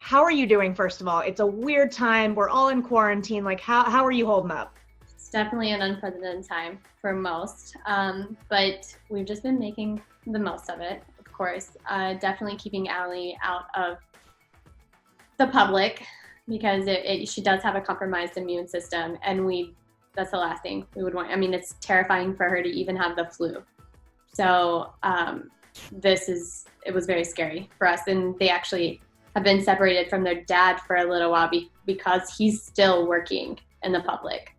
how are you doing, first of all? It's a weird time. We're all in quarantine. Like, how are you holding up? It's definitely an unprecedented time for most, but we've just been making the most of it, of course. Definitely keeping Allie out of the public because she does have a compromised immune system, and that's the last thing we would want. I mean, it's terrifying for her to even have the flu. So it was very scary for us, and they actually have been separated from their dad for a little while because he's still working in the public.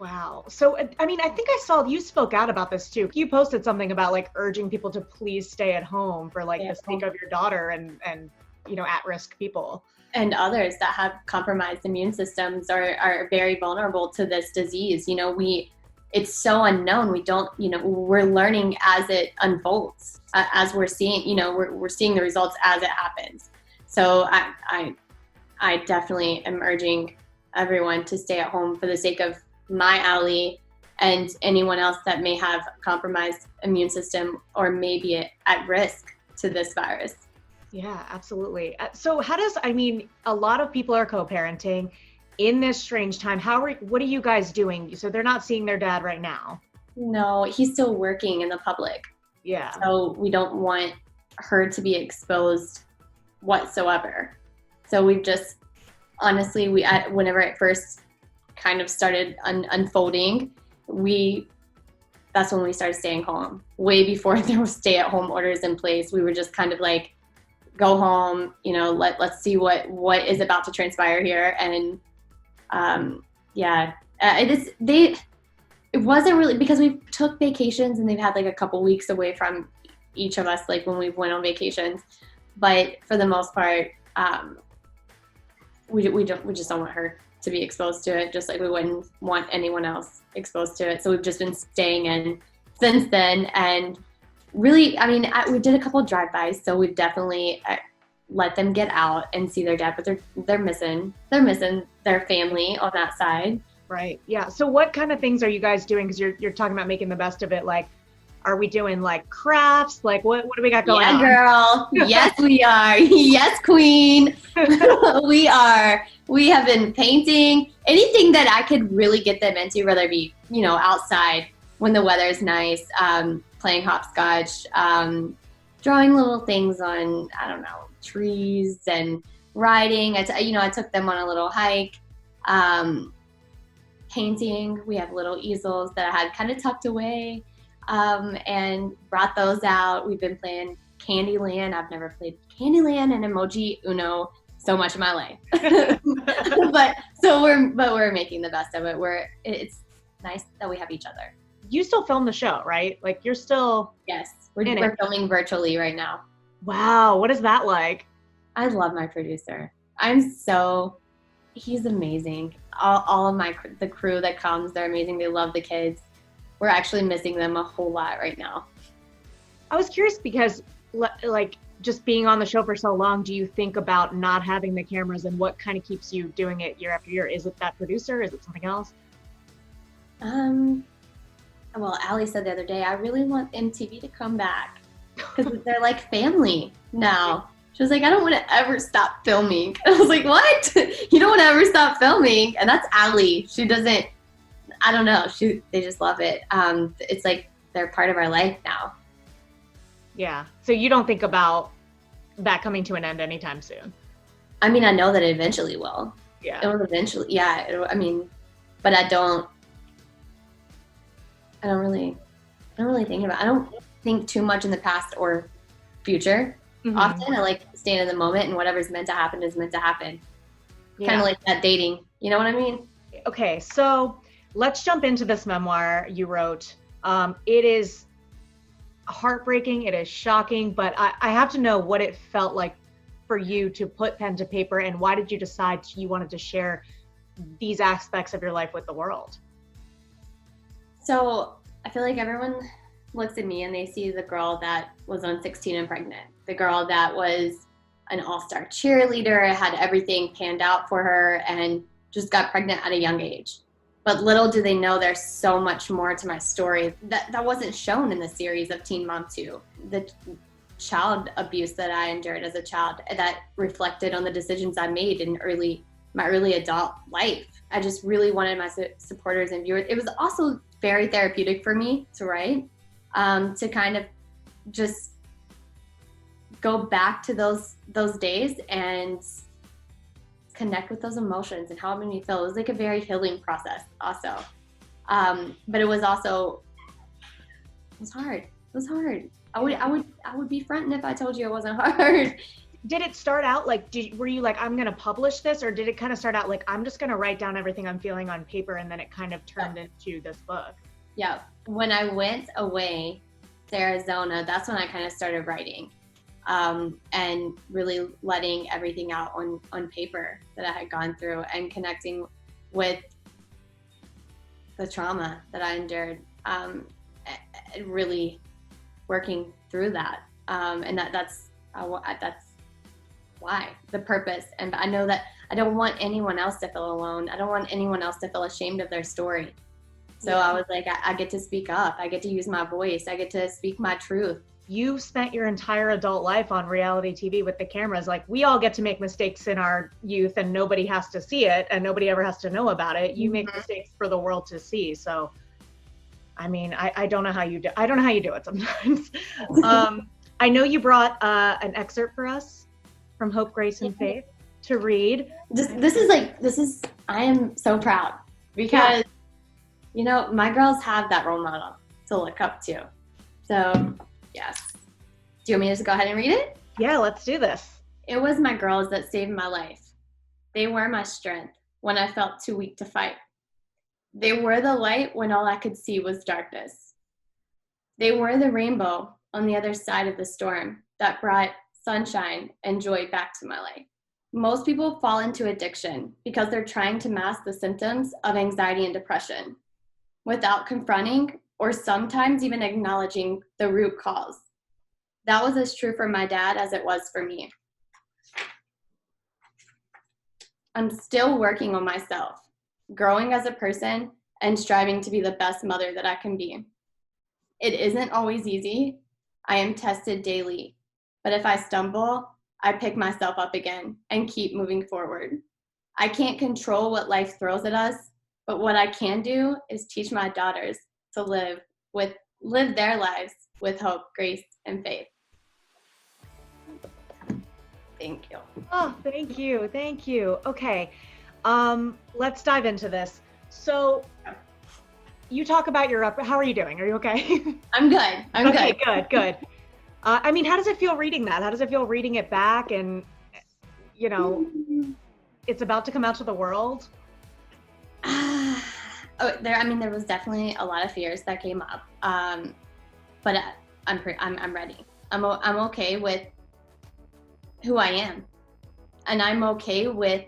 Wow. So, I mean, I think I saw you spoke out about this too. You posted something about like urging people to please stay at home for like the sake of your daughter and at-risk people. And others that have compromised immune systems are very vulnerable to this disease. It's so unknown. We don't, we're learning as it unfolds, as we're seeing, we're seeing the results as it happens. So I definitely am urging everyone to stay at home for the sake of my Allie and anyone else that may have compromised immune system or maybe at risk to this virus. Yeah, absolutely. So a lot of people are co-parenting in this strange time. What are you guys doing? So they're not seeing their dad right now. No, he's still working in the public. Yeah. So we don't want her to be exposed whatsoever. So we've just, honestly, whenever it first kind of started unfolding, that's when we started staying home. Way before there were stay-at-home orders in place, we were just kind of like, go home, let's see what is about to transpire here. And it wasn't really, because we took vacations and they've had like a couple weeks away from each of us, like when we went on vacations. But for the most part, we just don't want her to be exposed to it, just like we wouldn't want anyone else exposed to it. So we've just been staying in since then. And really, I mean, we did a couple of drive-bys, so we've definitely let them get out and see their dad, but they're missing their family on that side. Right. Yeah. So what kind of things are you guys doing? Because you're talking about making the best of it. Like, are we doing like crafts? Like, what do we got going on? Yeah, girl. Yes, we are. Yes, queen. We are. We have been painting anything that I could really get them into, whether it be, outside when the weather is nice, playing hopscotch, drawing little things on, I don't know, trees and riding. I took them on a little hike. Painting. We have little easels that I had kind of tucked away. And brought those out. We've been playing Candyland. I've never played Candyland and Emoji Uno so much in my life. but we're making the best of it. It's nice that we have each other. You still film the show, right? Like you're still. Yes, we're filming virtually right now. Wow, what is that like? I love my producer. He's amazing. All of the crew that comes, they're amazing. They love the kids. We're actually missing them a whole lot right now. I was curious because, like, just being on the show for so long, do you think about not having the cameras, and what kind of keeps you doing it year after year? Is it that producer? Is it something else? Well, Allie said the other day, I really want MTV to come back because they're like family now. She was like, I don't want to ever stop filming. And I was like, what? You don't want to ever stop filming? And that's Allie. She doesn't. I don't know. They just love it. It's like they're part of our life now. Yeah. So you don't think about that coming to an end anytime soon? I mean, I know that it eventually will. Yeah. It will eventually. Yeah. But I don't really think about it. I don't think too much in the past or future. Mm-hmm. Often I like staying in the moment, and whatever's meant to happen is meant to happen. Yeah. Kind of like that dating. You know what I mean? Okay. So let's jump into this memoir you wrote. It is heartbreaking. It is shocking, but I have to know what it felt like for you to put pen to paper, and why did you decide you wanted to share these aspects of your life with the world? So I feel like everyone looks at me and they see the girl that was on 16 and pregnant, the girl that was an all-star cheerleader, had everything panned out for her, and just got pregnant at a young age. But little do they know there's so much more to my story that wasn't shown in the series of Teen Mom 2. child abuse that I endured as a child that reflected on the decisions I made in my early adult life. I just really wanted my supporters and viewers. It was also very therapeutic for me to write, to kind of just go back to those days and connect with those emotions and how it made me feel. It was like a very healing process also. But it was also, it was hard. It was hard. I would be fronting if I told you it wasn't hard. Did it start out like, were you like, I'm going to publish this, or did it kind of start out like, I'm just going to write down everything I'm feeling on paper, and then it kind of turned into this book? Yeah. When I went away to Arizona, that's when I kind of started writing, and really letting everything out on paper that I had gone through, and connecting with the trauma that I endured, and really working through that. And that's why, the purpose. And I know that I don't want anyone else to feel alone. I don't want anyone else to feel ashamed of their story. So I was like, I get to speak up. I get to use my voice. I get to speak my truth. You spent your entire adult life on reality TV with the cameras. Like, we all get to make mistakes in our youth, and nobody has to see it, and nobody ever has to know about it. You make mistakes for the world to see. So, I mean, I don't know how you do. I don't know how you do it sometimes. I know you brought an excerpt for us from Hope, Grace, and Faith to read. I am so proud because, you know, my girls have that role model to look up to. So, yes. Do you want me to just go ahead and read it? Yeah, let's do this. It was my girls that saved my life. They were my strength when I felt too weak to fight. They were the light when all I could see was darkness. They were the rainbow on the other side of the storm that brought sunshine and joy back to my life. Most people fall into addiction because they're trying to mask the symptoms of anxiety and depression without confronting or sometimes even acknowledging the root cause. That was as true for my dad as it was for me. I'm still working on myself, growing as a person and striving to be the best mother that I can be. It isn't always easy. I am tested daily. But if I stumble, I pick myself up again and keep moving forward. I can't control what life throws at us, but what I can do is teach my daughters to live their lives with hope, grace, and faith. Thank you. Oh, thank you. Thank you. Okay. Let's dive into this. So you talk about how are you doing? Are you okay? I'm good. I'm okay, good. I mean, how does it feel reading that? How does it feel reading it back? And, you know, it's about to come out to the world. There was definitely a lot of fears that came up. But I'm ready. I'm okay with who I am. And I'm okay with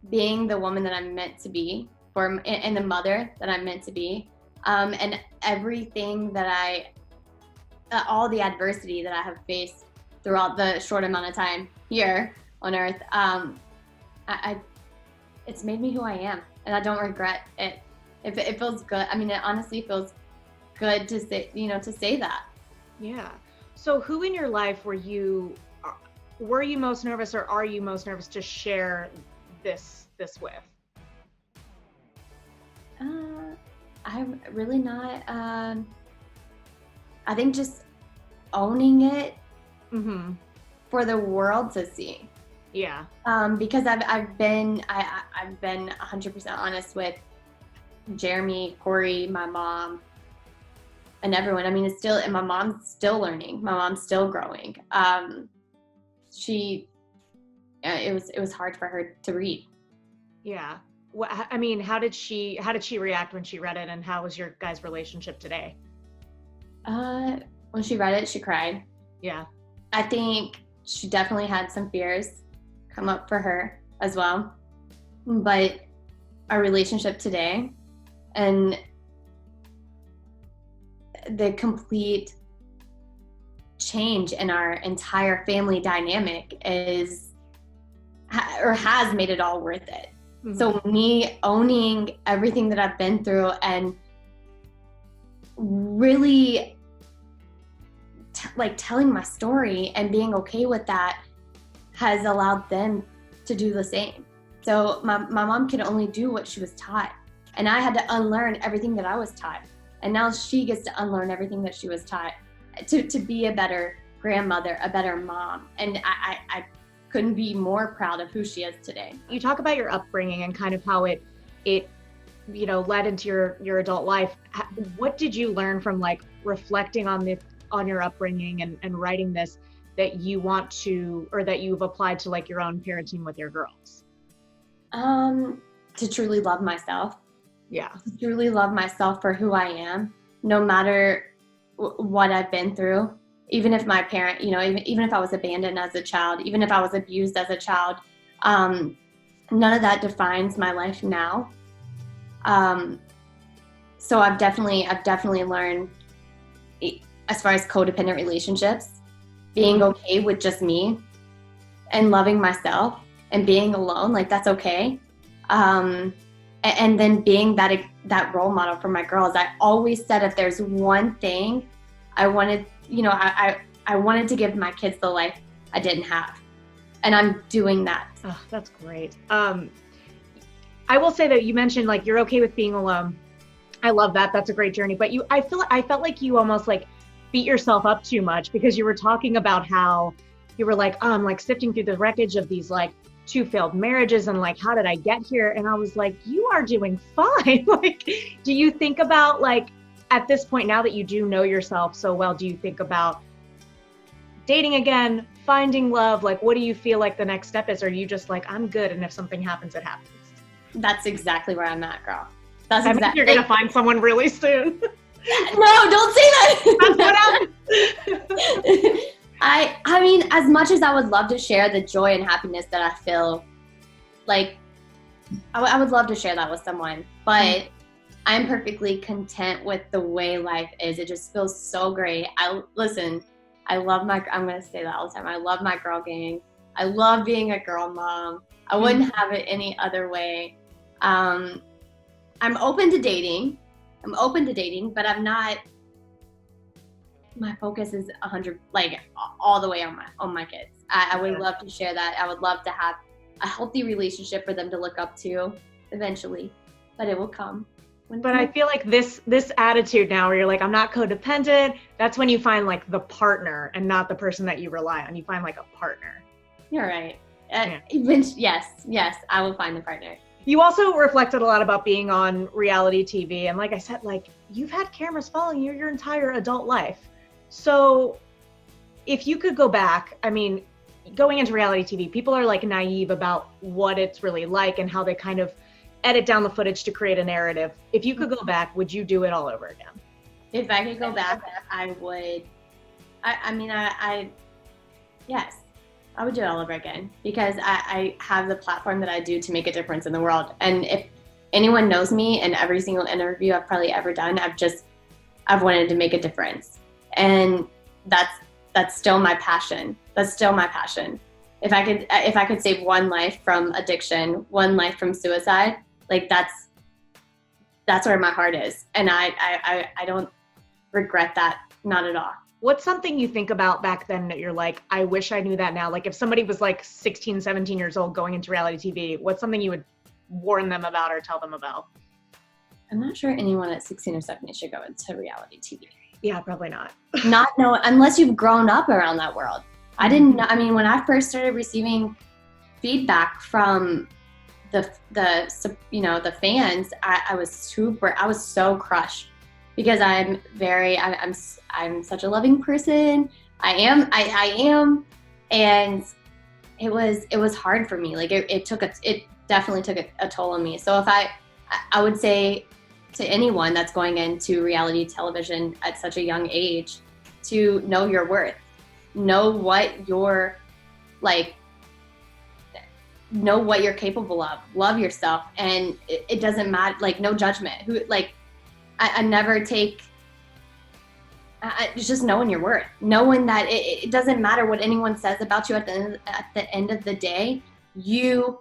being the woman that I'm meant to be, and the mother that I'm meant to be. And everything that all the adversity that I have faced throughout the short amount of time here on Earth, it's made me who I am, and I don't regret it. It feels good. I mean, it honestly feels good to say that. Yeah. So, who in your life were you most nervous, or are you most nervous to share this with? I'm really not. I think just owning it for the world to see. Yeah. Because I've been 100% honest with Jeremy, Cory, my mom, and everyone. I mean, and my mom's still learning. My mom's still growing. It was hard for her to read. Yeah. Well, I mean, how did she react when she read it, and how was your guys' relationship today? When she read it, she cried. Yeah. I think she definitely had some fears come up for her as well. But our relationship today and the complete change in our entire family dynamic has made it all worth it. Mm-hmm. So me owning everything that I've been through and really telling my story and being okay with that has allowed them to do the same. So my mom could only do what she was taught, and I had to unlearn everything that I was taught. And now she gets to unlearn everything that she was taught to be a better grandmother, a better mom. And I couldn't be more proud of who she is today. You talk about your upbringing and kind of how it led into your adult life. What did you learn from like reflecting on your upbringing and writing this that you want to, or that you've applied to like your own parenting with your girls? To truly love myself. Yeah. To truly love myself for who I am, no matter what I've been through. Even if my parent, even if I was abandoned as a child, even if I was abused as a child, none of that defines my life now. So I've definitely learned, as far as codependent relationships, being okay with just me and loving myself and being alone, like that's okay. And then being that role model for my girls. I always said if there's one thing I wanted, I wanted to give my kids the life I didn't have. And I'm doing that. Oh, that's great. I will say that you mentioned like you're okay with being alone. I love that. That's a great journey. But I felt like you almost like beat yourself up too much, because you were talking about how you were like, I'm like sifting through the wreckage of these like 2 failed marriages and like, how did I get here? And I was like, you are doing fine. Like, do you think about like, at this point, now that you do know yourself so well, do you think about dating again, finding love? Like, what do you feel like the next step is? Or are you just like, I'm good, and if something happens, it happens? That's exactly where I'm at, girl. I think you're gonna find someone really soon. No, don't say that. That's what happened. I mean, as much as I would love to share the joy and happiness that I feel, like, I would love to share that with someone, but I'm perfectly content with the way life is. It just feels so great. I'm gonna say that all the time. I love my girl gang. I love being a girl mom. I wouldn't have it any other way. I'm open to dating, but I'm not, my focus is 100, like all the way on my kids. I would love to share that. I would love to have a healthy relationship for them to look up to eventually, but it will come. But I feel like this attitude now where you're like, I'm not codependent, that's when you find like the partner and not the person that you rely on. You find like a partner. You're right. Yeah. Yes, I will find the partner. You also reflected a lot about being on reality TV. And like I said, like you've had cameras following you your entire adult life. So if you could go back, I mean, going into reality TV, people are like naive about what it's really like and how they kind of edit down the footage to create a narrative. If you could go back, would you do it all over again? If I could go back, I would. Yes, I would do it all over again, because I have the platform that I do to make a difference in the world. And if anyone knows me, in every single interview I've probably ever done, I've wanted to make a difference. And that's still my passion. If I could save one life from addiction, one life from suicide, like that's where my heart is. And I don't regret that, not at all. What's something you think about back then that you're like, I wish I knew that now? Like if somebody was like 16, 17 years old going into reality TV, what's something you would warn them about or tell them about? I'm not sure anyone at 16 or 17 should go into reality TV. Yeah, probably not. Unless you've grown up around that world. I didn't know. I mean, when I first started receiving feedback from the fans, I was so crushed, because I'm such a loving person. I am, and it was hard for me. Like it definitely took a toll on me. So if I would say to anyone that's going into reality television at such a young age, to know your worth, know what you're capable of, love yourself, and it doesn't matter, like no judgment. I never take, it's just knowing your worth, knowing that it doesn't matter what anyone says about you at the end of the day, you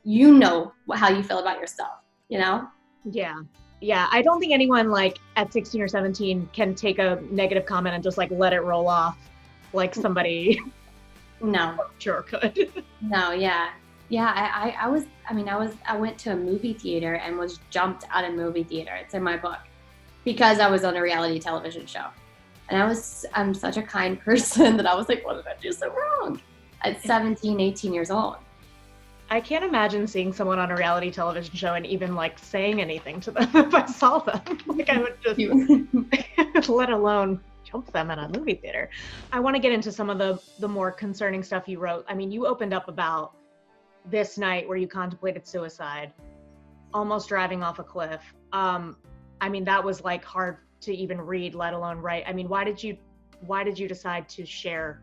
know how you feel about yourself, you know? Yeah. Yeah, I don't think anyone like at 16 or 17 can take a negative comment and just like let it roll off like somebody No, sure could. no, yeah. Yeah, I went to a movie theater and was jumped out of movie theater. It's in my book because I was on a reality television show. And I'm such a kind person that I was like, what did I do so wrong? At 17, 18 years old. I can't imagine seeing someone on a reality television show and even like saying anything to them if I saw them. Like I would just, let alone jump them at a movie theater. I want to get into some of the more concerning stuff you wrote. I mean, you opened up about this night where you contemplated suicide, almost driving off a cliff. I mean, that was like hard to even read, let alone write. I mean, why did you decide to share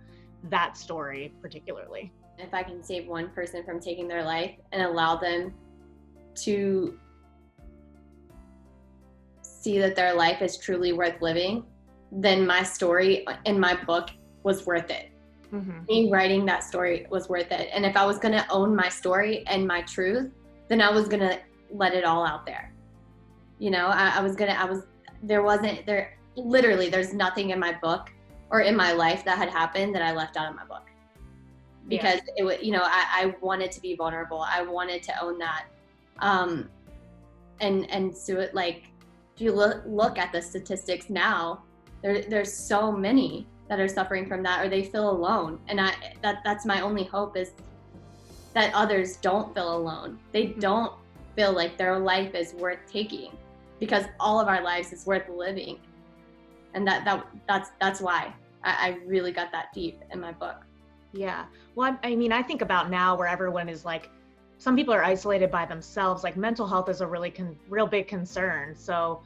that story particularly? If I can save one person from taking their life and allow them to see that their life is truly worth living, then my story in my book was worth it. Mm-hmm. Me writing that story was worth it. And if I was going to own my story and my truth, then I was going to let it all out there. You know, there's nothing in my book or in my life that had happened that I left out of my book. Because it would, I wanted to be vulnerable. I wanted to own that. And so it, like, if you look at the statistics now, there's so many that are suffering from that, or they feel alone. And that's my only hope, is that others don't feel alone. They don't feel like their life is worth taking, because all of our lives is worth living. And that's why I really got that deep in my book. Yeah. Well, I mean, I think about now where everyone is like, some people are isolated by themselves. Like mental health is a real big concern. So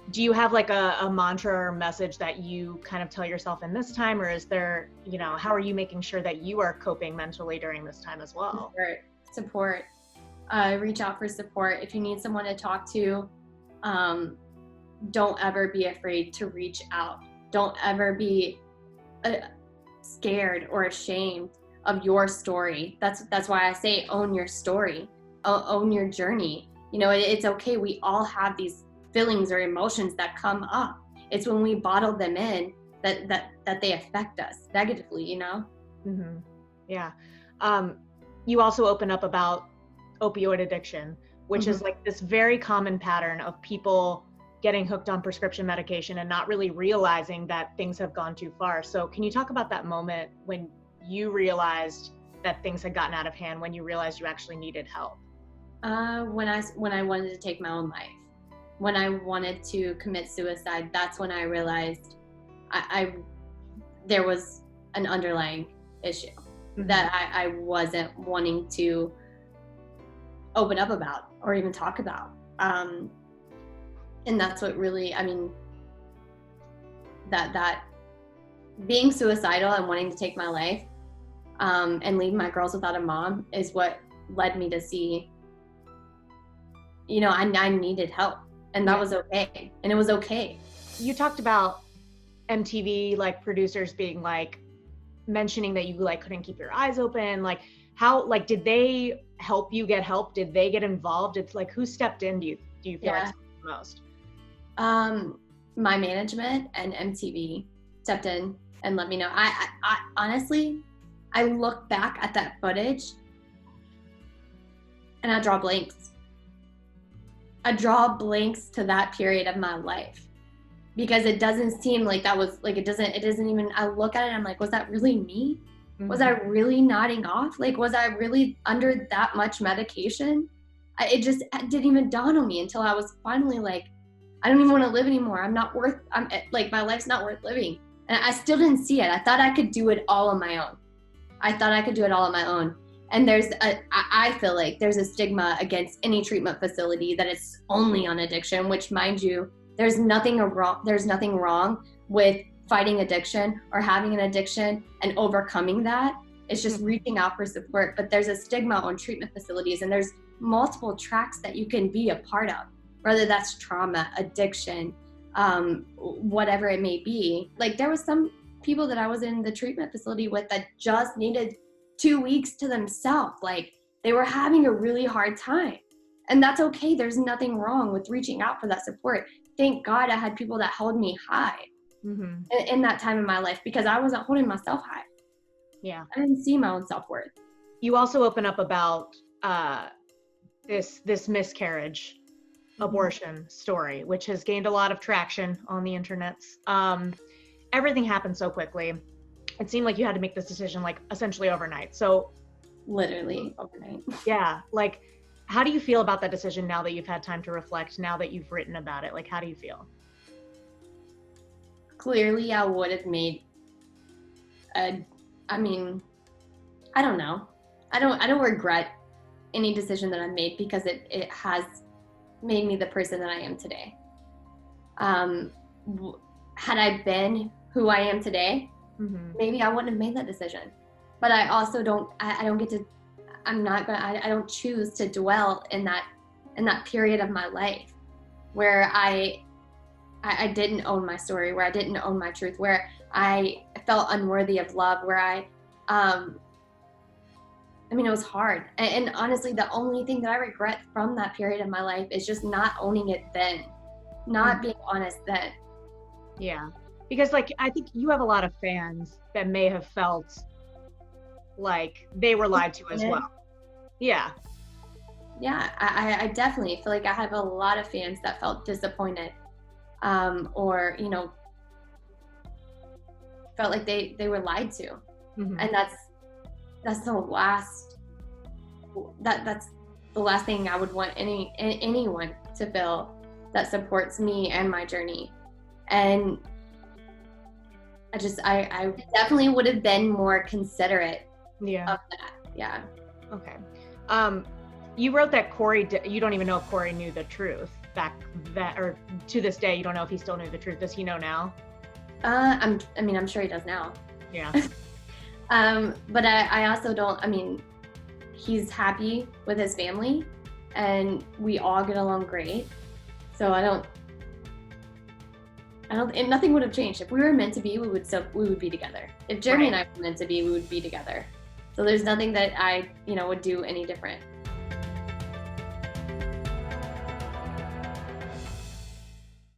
do you have like a mantra or message that you kind of tell yourself in this time, or is there, how are you making sure that you are coping mentally during this time as well? Support. Reach out for support. If you need someone to talk to, don't ever be afraid to reach out. Don't ever be scared or ashamed of your story. That's why I say own your story, own your journey. It's okay. We all have these feelings or emotions that come up. It's when we bottle them in that they affect us negatively. Mm-hmm. Yeah. You also open up about opioid addiction, which mm-hmm. is like this very common pattern of people getting hooked on prescription medication and not really realizing that things have gone too far. So can you talk about that moment when you realized that things had gotten out of hand, when you realized you actually needed help? When I wanted to take my own life, when I wanted to commit suicide, that's when I realized there was an underlying issue mm-hmm. that I wasn't wanting to open up about or even talk about. And that's what really, that being suicidal and wanting to take my life and leave my girls without a mom is what led me to see, I needed help, and that was okay. And it was okay. You talked about MTV, like producers being like, mentioning that you like couldn't keep your eyes open. Like how, like, did they help you get help? Did they get involved? It's like, who stepped in, do you feel like the most? My management and MTV stepped in and let me know. I honestly, I look back at that footage and I draw blanks. I draw blanks to that period of my life, because it doesn't seem like that was like, it doesn't even, I look at it and I'm like, was that really me? Mm-hmm. Was I really nodding off? Like, was I really under that much medication? It didn't even dawn on me until I was finally like, I don't even want to live anymore. I'm like, my life's not worth living. And I still didn't see it. I thought I could do it all on my own. And I feel like there's a stigma against any treatment facility that it's only on addiction, which, mind you, there's nothing wrong with fighting addiction or having an addiction and overcoming that. It's just reaching out for support. But there's a stigma on treatment facilities, and there's multiple tracks that you can be a part of, whether that's trauma, addiction, whatever it may be. Like, there was some people that I was in the treatment facility with that just needed 2 weeks to themselves. Like, they were having a really hard time. And that's okay. There's nothing wrong with reaching out for that support. Thank God I had people that held me high in that time in my life, because I wasn't holding myself high. Yeah. I didn't see my own self-worth. You also open up about this miscarriage abortion story, which has gained a lot of traction on the internets. Everything happened so quickly. It seemed like you had to make this decision like essentially overnight. So literally overnight. Yeah. Like, how do you feel about that decision now that you've had time to reflect, now that you've written about it? Like, how do you feel? Clearly I would have made I don't know. I don't regret any decision that I made, because it has made me the person that I am today. Had I been who I am today, maybe I wouldn't have made that decision. But I also don't choose to dwell in that period of my life where I didn't own my story, where I didn't own my truth, where I felt unworthy of love, where it was hard. And honestly, the only thing that I regret from that period of my life is just not owning it then, not being honest then. Yeah. Because like, I think you have a lot of fans that may have felt like they were lied to as well. Yeah. Yeah, I definitely feel like I have a lot of fans that felt disappointed, or, felt like they were lied to. And that's the last thing I would want anyone to feel that supports me and my journey. And I definitely would have been more considerate of that. Yeah. Okay. You wrote that Cory, you don't even know if Cory knew the truth or to this day, you don't know if he still knew the truth. Does he know now? I'm sure he does now. Yeah. But I also don't, he's happy with his family and we all get along great. So and nothing would have changed. If we were meant to be, we would be together. If Jeremy and I were meant to be, we would be together. So there's nothing that I, would do any different.